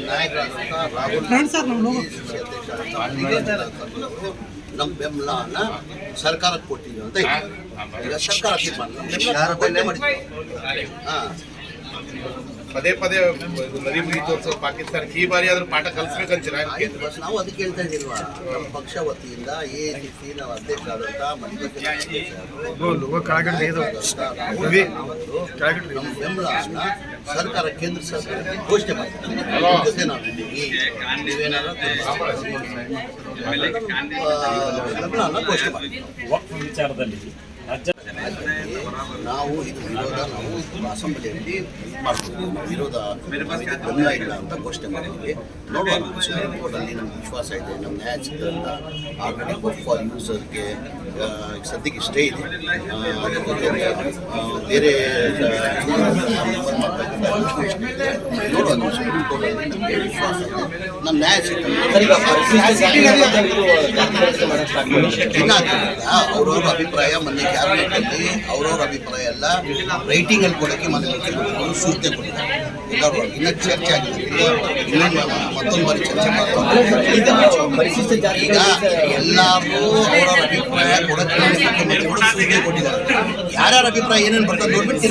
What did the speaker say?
ನಾಯಕರಾದಂಥ ರಾಹುಲ್ ನಮ್ಮ ಬೆಂಬಲನ ಸರ್ಕಾರಕ್ಕೆ ಕೊಟ್ಟಿದ್ದೀವಿ ಅಂತ ಈಗ ಸರ್ಕಾರ ತೀರ್ಮಾನ ಪದೇ ಪದೇ ನದಿ ಮುಗಿ ತೋರಿಸೋದು ಪಾಕಿಸ್ತಾನಕ್ಕೆ ಈ ಬಾರಿ ಆದ್ರೂ ಪಾಠ ಕಲಿಸ್ಬೇಕಂತೀರ? ನಾವು ಅದಕ್ಕೆ ಹೇಳ್ತಾ ಇದ್ದೀಲ್ವಾ, ನಮ್ಮ ಪಕ್ಷ ವತಿಯಿಂದ AICC ನಾವು ಅಧ್ಯಕ್ಷರಾದಂಥ ನಮ್ಮ ಬೆಂಬಲನ ಸರ್ಕಾರ ಕೇಂದ್ರ ಸರ್ಕಾರ ಘೋಷಣೆ ಮಾಡ್ತಾರೆ. ಜೊತೆ ನಾವಿದ್ದೀವಿ, ನೀವೇನಾದ್ರೂ ಬೆಂಬಲನ ಘೋಷಣೆ ಮಾಡ್ತೀವಿ. ವಿಚಾರದಲ್ಲಿ ನಾವು ಇದು ವಿರೋಧ ನಾವು ಅಸೆಂಬ್ಲಿಯಲ್ಲಿ ಮಾಡ್ತೀವಿ. ವಿರೋಧ ಬೆಂಬಲ ಇಲ್ಲ ಅಂತ ಘೋಷಣೆ ಮಾಡಿದ್ವಿ. ನೋಡುವ ಸುಪ್ರೀಂ ಕೋರ್ಟಲ್ಲಿ ನಮ್ಗೆ ವಿಶ್ವಾಸ ಇದೆ, ನಮ್ಮ ನ್ಯಾಯ ಸಿದ್ಧಾಂತ ಆಲ್ರೆಡಿ ಫಾರ್ ಯೂಸರ್ಗೆ ಸದ್ಯಕ್ಕೆ ಸ್ಟೇ ಇದೆ. ಅದ್ರ ಜೊತೆ ಬೇರೆ ನೋಡುವ ಸುಪ್ರೀಂ ಕೋರ್ಟಲ್ಲಿ ನಮಗೆ ವಿಶ್ವಾಸ ಇದೆ, ನಮ್ಮ ನ್ಯಾಯ ಸಿದ್ಧಾಂತ ಅವ್ರವ್ರ ಅಭಿಪ್ರಾಯ ಮೊನ್ನೆ ಕ್ಯಾಬಿನೆಟಲ್ಲಿ ಅವ್ರವ್ರ ಅಭಿಪ್ರಾಯ ಎಲ್ಲ ರೈಟಿಂಗಲ್ಲಿ ಕೊಡೋಕ್ಕೆ ಮನೆ ಸೂಚನೆ ಕೊಟ್ಟಿದ್ದಾರೆ. ಎಲ್ಲರೂ ಇನ್ನೂ ಚರ್ಚೆ ಆಗಿದೆ, ಇನ್ನೊಂದು ಮತ್ತೊಂದು ಬಾರಿ ಚರ್ಚೆ ಮಾಡ್ತಾರೆ. ಈಗ ಎಲ್ಲರೂ ಅವರವ್ರ ಅಭಿಪ್ರಾಯ ಕೊಡೋಕ್ಕೆ ಮುಖ್ಯಮಂತ್ರಿಗಳು ಸೂಚನೆ ಕೊಟ್ಟಿದ್ದಾರೆ. ಯಾರ್ಯಾರ ಅಭಿಪ್ರಾಯ ಏನೇನು ಬರ್ತದೆ ನೋಡ್ಬಿಟ್ಟು